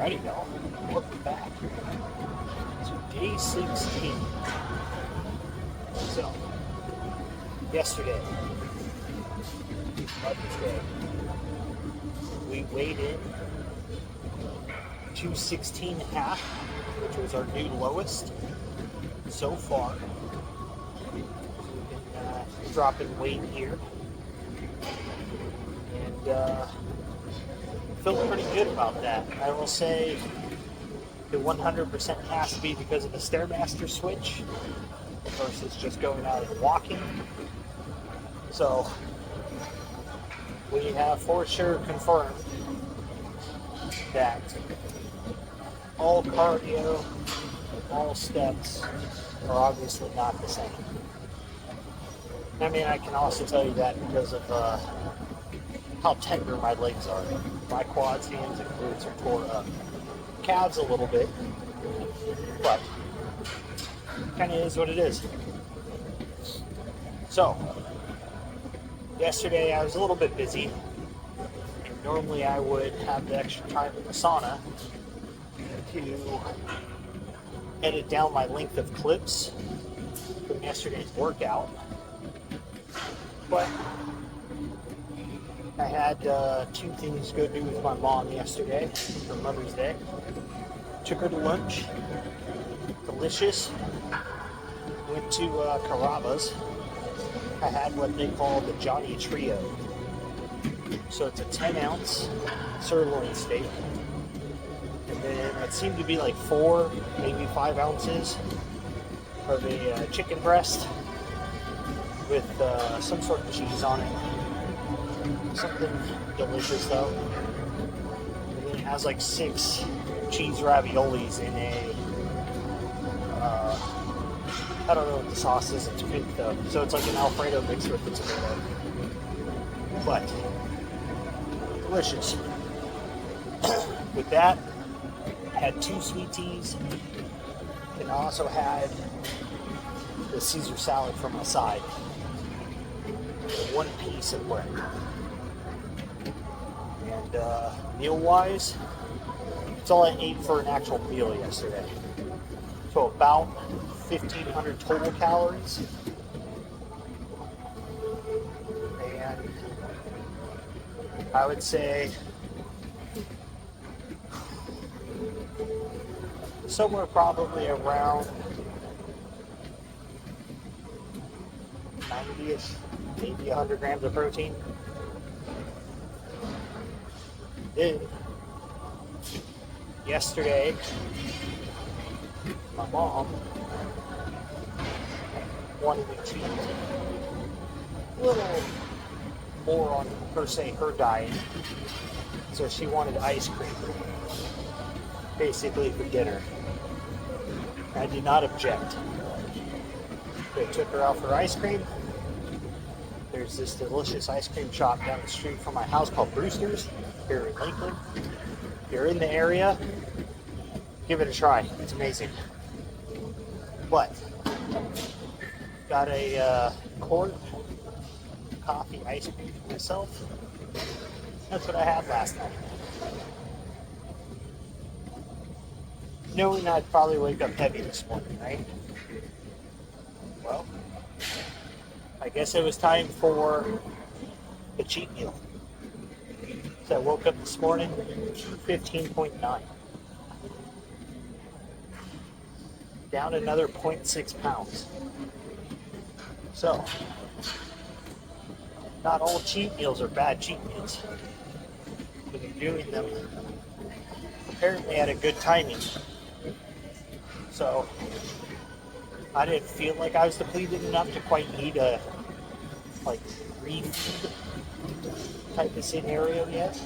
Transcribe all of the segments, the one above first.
Alrighty, y'all. Welcome back to day 16. So, yesterday, Mother's Day, we weighed in 216 and a half, which was our new lowest so far. We've been dropping weight here. And feeling pretty good about that. I will say it 100% has to be because of the Stairmaster switch versus just going out and walking. So we have for sure confirmed that all cardio, all steps are obviously not the same. I mean, I can also tell you that because of how tender my legs are. My quads, hands, and glutes are tore up. Calves a little bit, but kind of is what it is. So, yesterday I was a little bit busy, and normally I would have the extra time in the sauna to edit down my length of clips from yesterday's workout. But I had two things to go do with my mom yesterday for Mother's Day. Took her to lunch. Delicious. Went to Carrabba's. I had what they call the Johnny Trio. So it's a 10-ounce sirloin steak. And then it seemed to be like 4, maybe 5 ounces of a chicken breast with some sort of cheese on it. Something delicious though. And then it has like 6 cheese raviolis in a I don't know what the sauce is, it's pink though. So it's like an Alfredo mixed with the tomato. But delicious. With that, I had 2 sweet teas, and I also had the Caesar salad for my side. 1 piece of bread. And meal-wise, it's all I ate for an actual meal yesterday. So about 1,500 total calories. And I would say somewhere probably around 90-ish, maybe 100 grams of protein. Then, yesterday, my mom wanted me to eat a little more on, per se, her diet. So she wanted ice cream, basically for dinner. I did not object. So I took her out for ice cream. There's this delicious ice cream shop down the street from my house called Brewster's here in Lakeland. If you're in the area, give it a try. It's amazing. But got a quart coffee ice cream for myself. That's what I had last night. Knowing I'd probably wake up heavy this morning, right? Well, I guess it was time for a cheat meal. So I woke up this morning, 215.9. Down another 0.6 pounds. So, not all cheat meals are bad cheat meals. But you're doing them apparently at a good timing. So, I didn't feel like I was depleted enough to quite need a refeed type of scenario yet.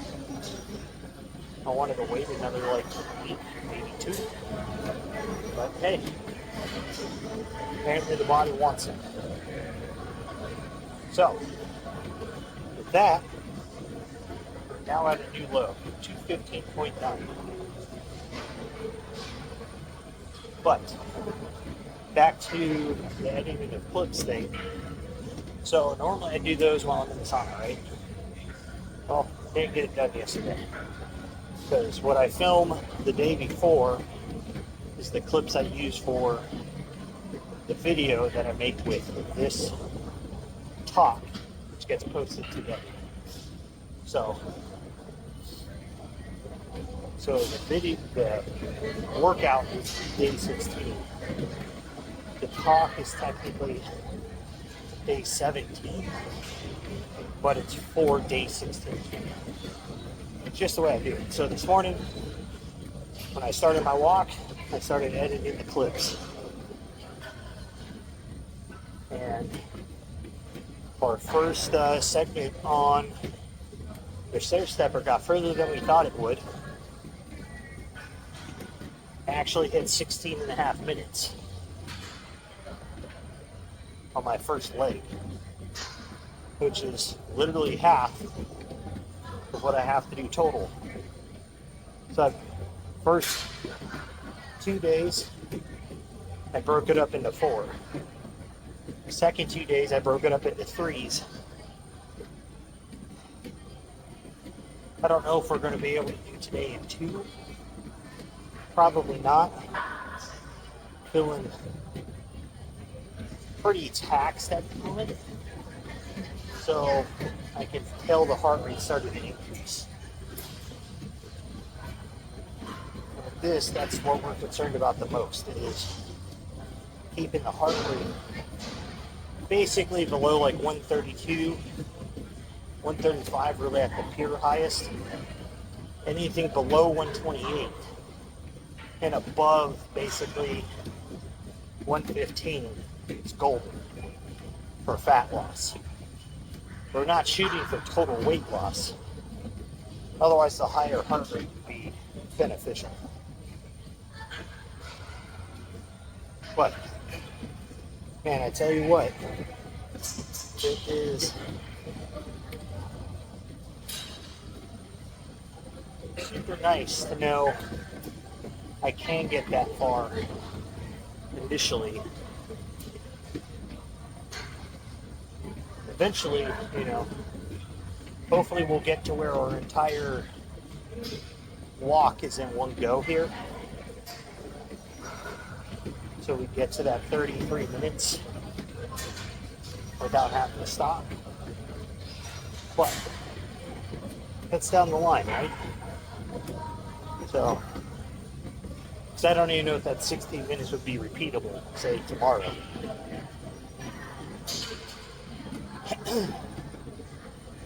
I wanted to wait another week, maybe 2. But hey, apparently the body wants it. So, with that, we're now at a new low, 215.9. But back to the editing of clips thing. So normally I do those while I'm in the sauna, right? Well, didn't get it done yesterday. Because what I film the day before is the clips I use for the video that I make with this talk, which gets posted today. So the workout is day 16. The talk is technically day 17, but it's for day 16. It's just the way I do it. So this morning, when I started my walk, I started editing the clips. And our first segment on the stair stepper got further than we thought it would. I actually hit 16 and a half minutes on my first leg, which is literally half of what I have to do total. So first 2 days, I broke it up into 4. The second 2 days, I broke it up into 3s. I don't know if we're going to be able to do today in 2. Probably not. Feeling pretty taxed at the moment. So I can tell the heart rate started to increase. That's what we're concerned about the most, is keeping the heart rate basically below like 132, 135 really at the pure highest. Anything below 128 and above basically 115 is golden for fat loss. We're not shooting for total weight loss. Otherwise the higher heart rate would be beneficial. But man, I tell you what, it is super nice to know I can get that far initially. Eventually, hopefully we'll get to where our entire walk is in one go here. So we get to that 33 minutes without having to stop. But that's down the line, right? So, because I don't even know if that 16 minutes would be repeatable, say, tomorrow.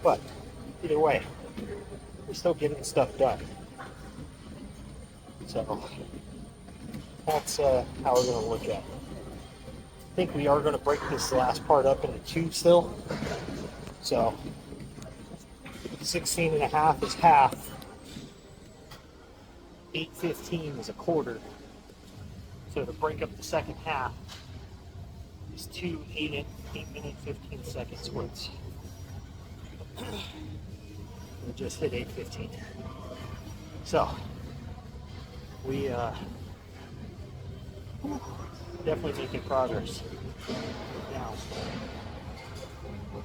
But either way, we're still getting stuff done. So that's how we're going to look at it. I think we are going to break this last part up into 2 still. So 16 and a half is half. 8:15 is a quarter. So to break up the second half is 2 8 minute 15 second squirts. We just hit 8:15. So we definitely making progress. Now,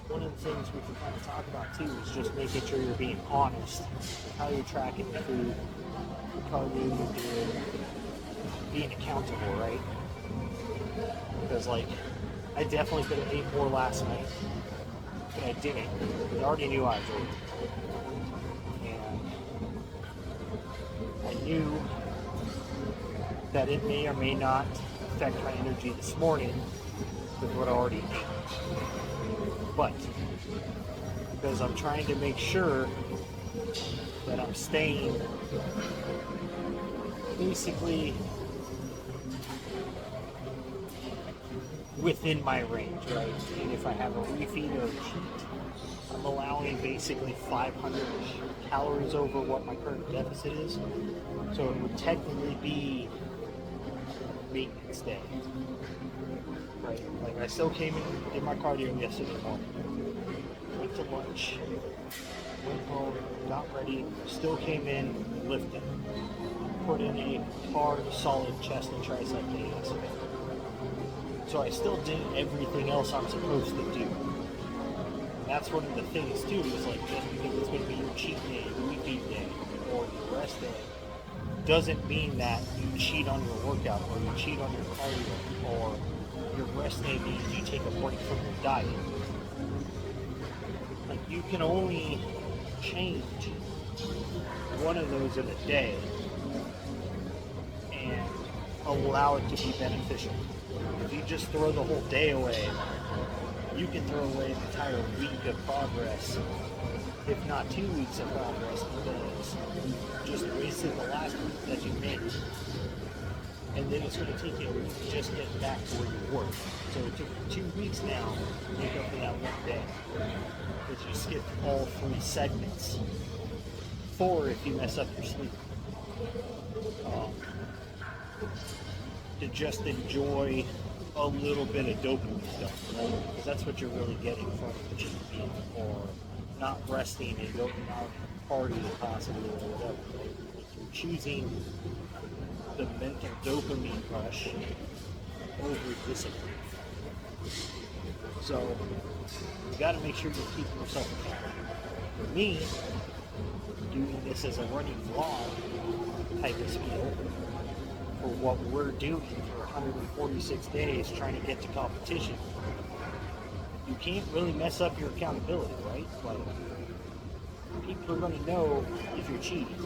one of the things we can kind of talk about too is just making sure you're being honest with how you're tracking the food, the cardio you're doing, being accountable, right? Because I definitely could have ate more last night, but I didn't, because I already knew I was eating. And I knew that it may or may not affect my energy this morning with what I already ate. But because I'm trying to make sure that I'm staying basically within my range, right? And if I have a refeed or a cheat, I'm allowing basically 500 calories over what my current deficit is. So it would technically be maintenance day, right? Like I still came in, did my cardio yesterday morning, went to lunch, went home, got ready, still came in, lifted, put in a hard, solid chest and tricep day yesterday. So I still did everything else I'm supposed to do. And that's one of the things too, is like just because it's going to be your cheat day, your refeed day, or your rest day doesn't mean that you cheat on your workout or you cheat on your cardio, or your rest day means you take a break from your diet. Like, you can only change one of those in a day and allow it to be beneficial. If you just throw the whole day away, you can throw away an entire week of progress, if not 2 weeks of progress, because you just wasted the last week that you made. And then it's going to take you a week to just get back to where you were. So it took you 2 weeks now to make up for that one day. Because you skipped all 3 segments. 4 if you mess up your sleep. To just enjoy a little bit of dopamine stuff, right? Because that's what you're really getting from the cheat meal, or not resting and going out and partying possibly, or whatever. Right? You're choosing the mental dopamine rush over discipline. So you got to make sure you're keeping yourself accountable. For me, doing this as a running vlog type of spiel, for what we're doing for 146 days trying to get to competition, you can't really mess up your accountability, right? Like, people are going to know if you're cheating,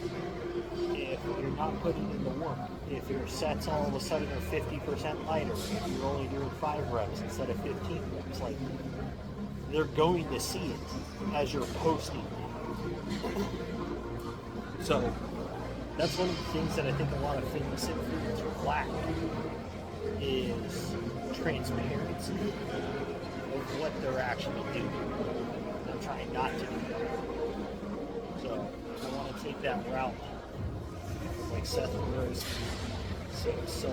if you're not putting in the work, if your sets all of a sudden are 50% lighter, if you're only doing 5 reps instead of 15 reps. Like, they're going to see it as you're posting. So that's one of the things that I think a lot of fitness influencers lack, is transparency of what they're actually doing. They're trying not to do that. So I want to take that route, like Seth Rose. So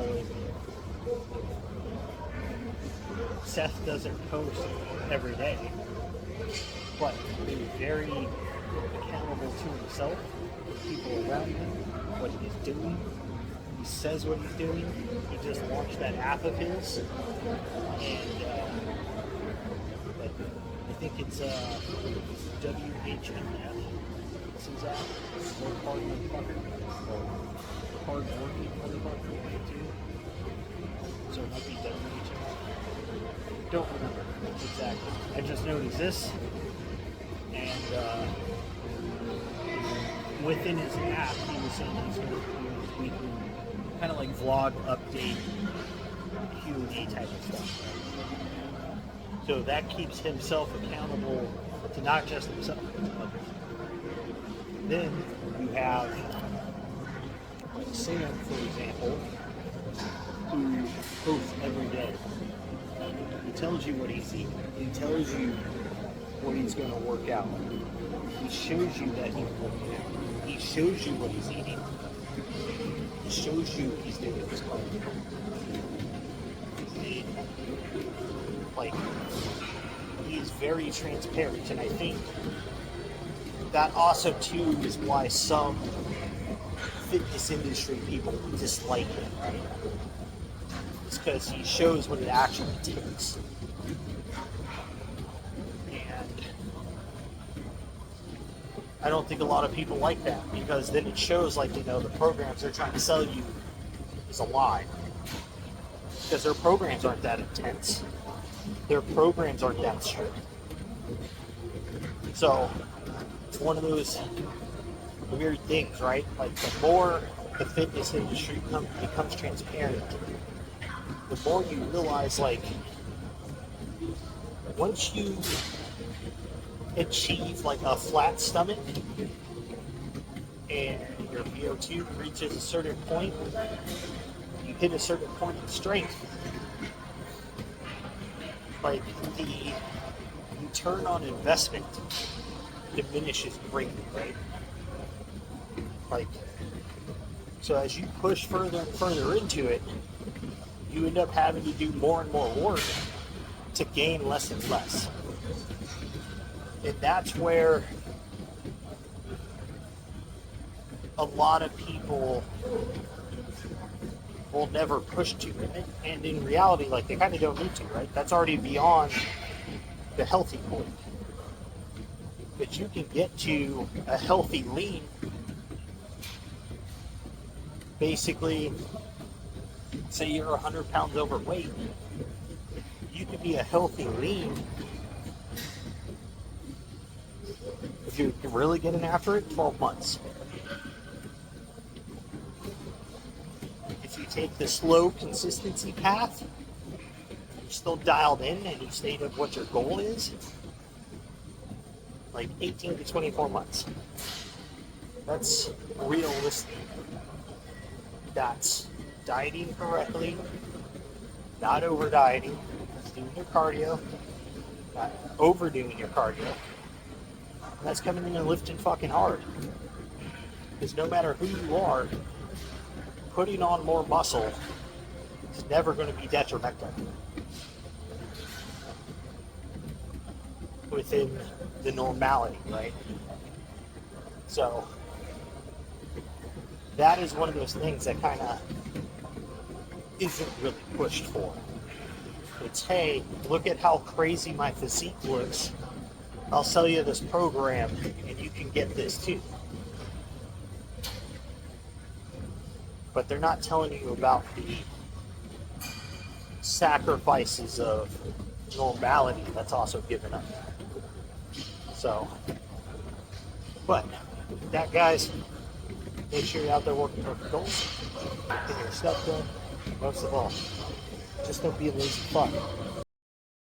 Seth doesn't post every day, but he's very accountable to himself, people around him, what he's doing. He says what he's doing. He just launched that app of his, and I think it's WHMF. This is that Work Hard Motherfucker, or Hard Working Motherfucker too. So it might be WHMF. Don't remember exactly. I just know it exists, and within his app, he was saying he's going to do his weekly, kind of like vlog update, Q&A type of stuff. So that keeps himself accountable to not just himself, but to others. Then you have like Sam, for example, who posts every day. He tells you what he's eating. He tells you what he's going to work out. He shows you that he's working out. He shows you what he's eating. He shows you he's doing his cardio. Like, he's very transparent, and I think that also too is why some fitness industry people dislike him, right? It's because he shows what it actually takes. I don't think a lot of people like that, because then it shows like, the programs they're trying to sell you is a lie. Because their programs aren't that intense. Their programs aren't that strict. So it's one of those weird things, right? Like, the more the fitness industry becomes transparent, the more you realize, like, once you achieve like a flat stomach and your VO2 reaches a certain point, you hit a certain point of strength, like, the return on investment diminishes greatly, right? Like, so as you push further and further into it, you end up having to do more and more work to gain less and less. And that's where a lot of people will never push to. And in reality, like, they kind of don't need to, right? That's already beyond the healthy point. But you can get to a healthy lean basically, say you're 100 pounds overweight, you could be a healthy lean if you're really getting after it, 12 months. If you take the slow consistency path, you're still dialed in and you stated what your goal is, like 18 to 24 months. That's realistic. That's dieting correctly, not over dieting, doing your cardio, not overdoing your cardio. And that's coming in and lifting fucking hard. Because no matter who you are, putting on more muscle is never going to be detrimental within the normality, right? So that is one of those things that kind of isn't really pushed for. It's, hey, look at how crazy my physique looks. I'll sell you this program and you can get this too. But they're not telling you about the sacrifices of normality that's also given up. So, but that, guys, make sure you're out there working towards your goals, getting your stuff done. Most of all, just don't be a lazy fuck.